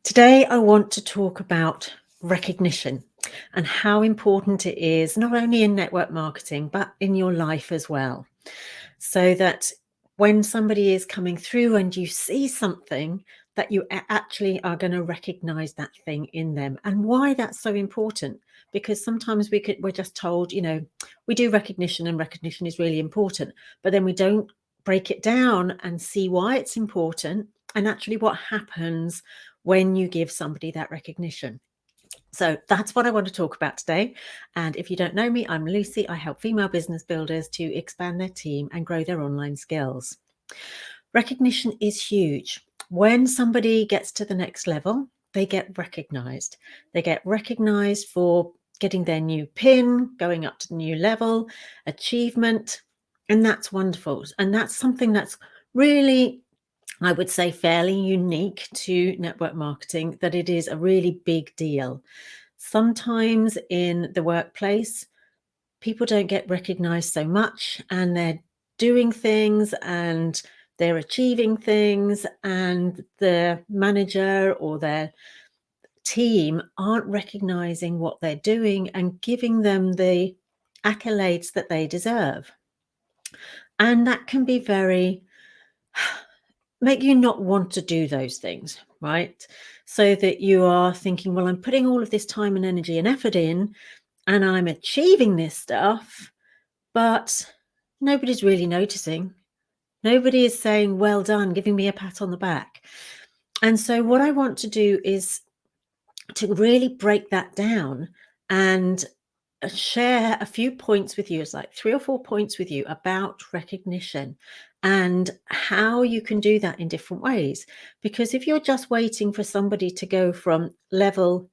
Today, I want to talk about recognition and how important it is, not only in network marketing, but in your life as well. So that when somebody is coming through and you see something, that you actually are going to recognize that thing in them, and why that's so important. Because sometimes we're just told, we do recognition and recognition is really important, but then we don't break it down and see why it's important and actually what happens when you give somebody that recognition. So that's what I want to talk about today. And if you don't know me, I'm Lucy. I help female business builders to expand their team and grow their online skills. Recognition is huge. When somebody gets to the next level, they get recognized. They get recognized for getting their new pin, going up to the new level, achievement. And that's wonderful. And that's something that's really, I would say, fairly unique to network marketing, that it is a really big deal. Sometimes in the workplace, people don't get recognized so much, and they're doing things and they're achieving things, and the manager or their team aren't recognizing what they're doing and giving them the accolades that they deserve. And that can be very make you not want to do those things, right? So that you are thinking, well, I'm putting all of this time and energy and effort in, and I'm achieving this stuff, but nobody's really noticing. Nobody is saying, well done, giving me a pat on the back. And so what I want to do is to really break that down and share a few points with you. It's like 3 or 4 points with you about recognition and how you can do that in different ways. Because if you're just waiting for somebody to go from level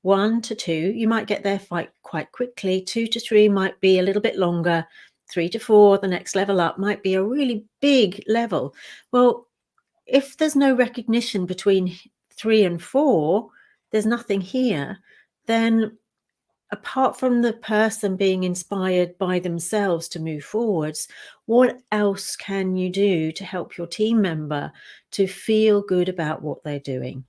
1 to 2, you might get there quite quickly. 2 to 3 might be a little bit longer. 3 to 4, the next level up, might be a really big level. Well, if there's no recognition between 3 and 4, there's nothing here, then apart from the person being inspired by themselves to move forwards, what else can you do to help your team member to feel good about what they're doing?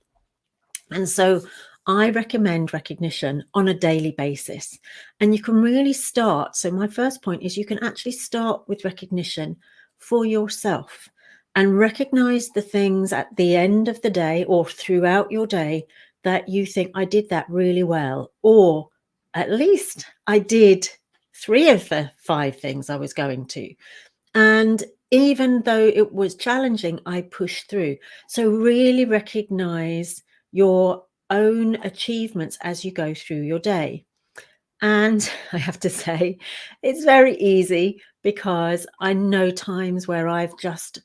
And so I recommend recognition on a daily basis. And you can really start. So my first point is you can actually start with recognition for yourself and recognize the things at the end of the day or throughout your day that you think, I did that really well, or at least I did 3 of the 5 things I was going to. And even though it was challenging, I pushed through. So really recognize your own achievements as you go through your day. And I have to say, it's very easy because I know times where I've just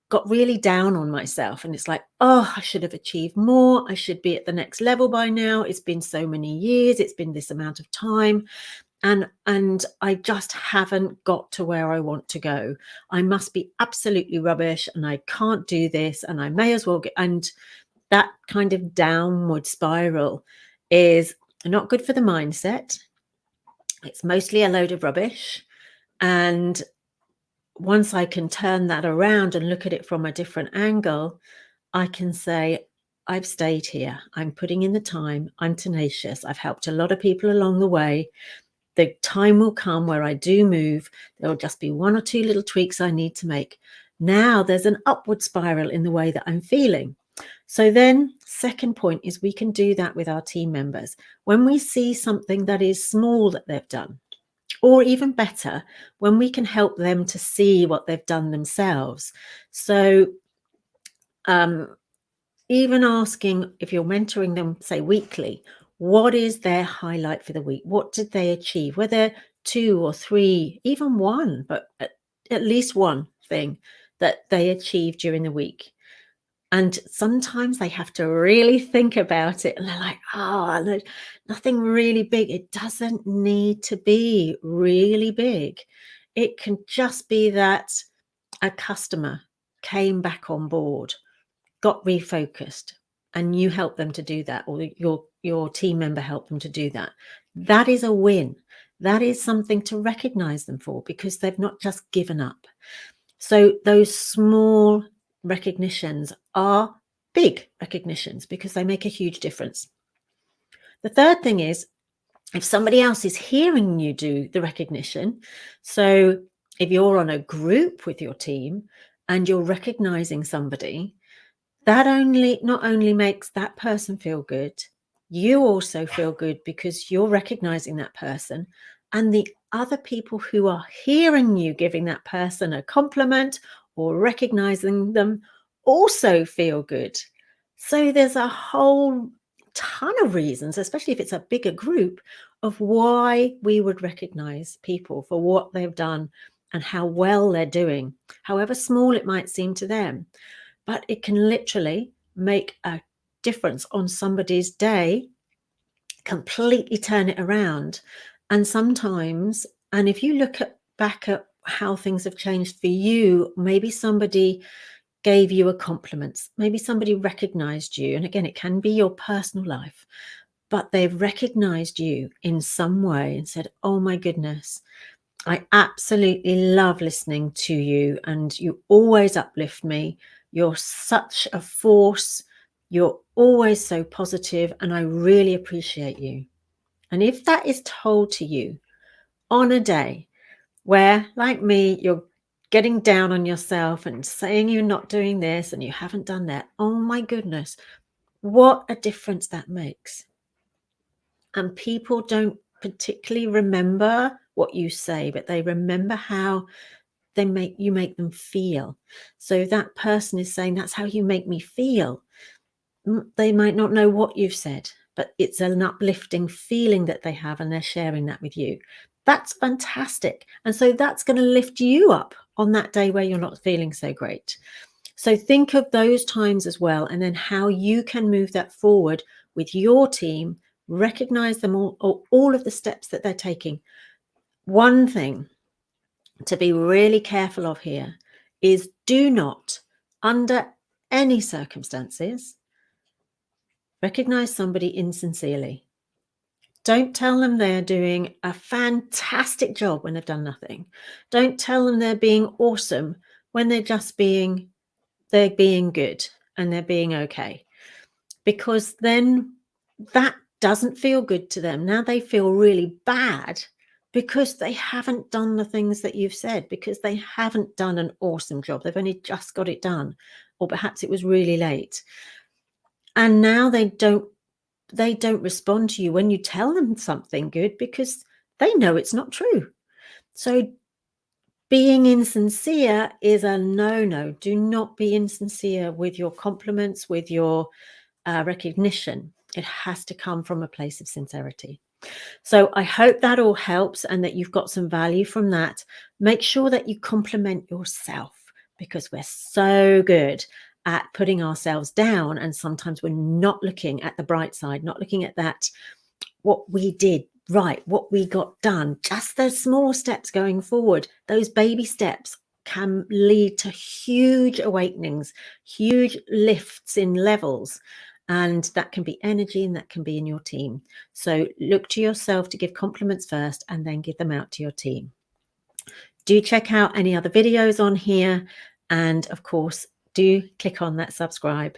got really down on myself, and it's like, oh, I should have achieved more. I should be at the next level by now. It's been so many years. It's been this amount of time. And I just haven't got to where I want to go. I must be absolutely rubbish and I can't do this, and I may as well get, and that kind of downward spiral is not good for the mindset. It's mostly a load of rubbish. And once I can turn that around and look at it from a different angle, I can say, I've stayed here. I'm putting in the time. I'm tenacious. I've helped a lot of people along the way. The time will come where I do move. There will just be 1 or 2 little tweaks I need to make. Now there's an upward spiral in the way that I'm feeling. So then, second point is we can do that with our team members. When we see something that is small that they've done, or even better, when we can help them to see what they've done themselves. So even asking, if you're mentoring them, say weekly, what is their highlight for the week? What did they achieve? Whether 2 or 3, even 1, but at least one thing that they achieved during the week. And sometimes they have to really think about it, and they're like, oh, nothing really big. It doesn't need to be really big. It can just be that a customer came back on board, got refocused, and you help them to do that, or your team member helped them to do that. That is a win. That is something to recognize them for, because they've not just given up. So those small recognitions are big recognitions because they make a huge difference. The third thing is, if somebody else is hearing you do the recognition, so if you're on a group with your team and you're recognizing somebody, that not only makes that person feel good, you also feel good because you're recognizing that person, and the other people who are hearing you giving that person a compliment or recognizing them also feel good. So there's a whole ton of reasons, especially if it's a bigger group, of why we would recognize people for what they've done and how well they're doing, however small it might seem to them. But it can literally make a difference on somebody's day, completely turn it around. And sometimes, and if you look back at how things have changed for you, maybe somebody gave you a compliment, maybe somebody recognized you. And again, it can be your personal life, but they've recognized you in some way and said, oh my goodness, I absolutely love listening to you and you always uplift me. You're such a force. You're always so positive and I really appreciate you. And if that is told to you on a day where, like me, you're getting down on yourself and saying you're not doing this and you haven't done that, oh my goodness, what a difference that makes. And people don't particularly remember what you say, but they remember how you make them feel. So that person is saying, that's how you make me feel. They might not know what you've said, but it's an uplifting feeling that they have and they're sharing that with you. That's fantastic. And so that's going to lift you up on that day where you're not feeling so great. So think of those times as well, and then how you can move that forward with your team, recognize them all of the steps that they're taking. One thing to be really careful of here is do not, under any circumstances, recognize somebody insincerely. Don't tell them they're doing a fantastic job when they've done nothing. Don't tell them they're being awesome when they're being good and they're being okay. Because then that doesn't feel good to them. Now they feel really bad because they haven't done the things that you've said, because they haven't done an awesome job. They've only just got it done, or perhaps it was really late. And now they don't respond to you when you tell them something good because they know it's not true. So being insincere is a no-no. Do not be insincere with your compliments, with your recognition. It has to come from a place of sincerity. So I hope that all helps and that you've got some value from that. Make sure that you compliment yourself, because we're so good at putting ourselves down, and sometimes we're not looking at the bright side, not looking at that, what we did right, what we got done, just those small steps going forward. Those baby steps can lead to huge awakenings, huge lifts in levels. And that can be energy and that can be in your team. So look to yourself to give compliments first and then give them out to your team. Do check out any other videos on here. And of course, do click on that subscribe.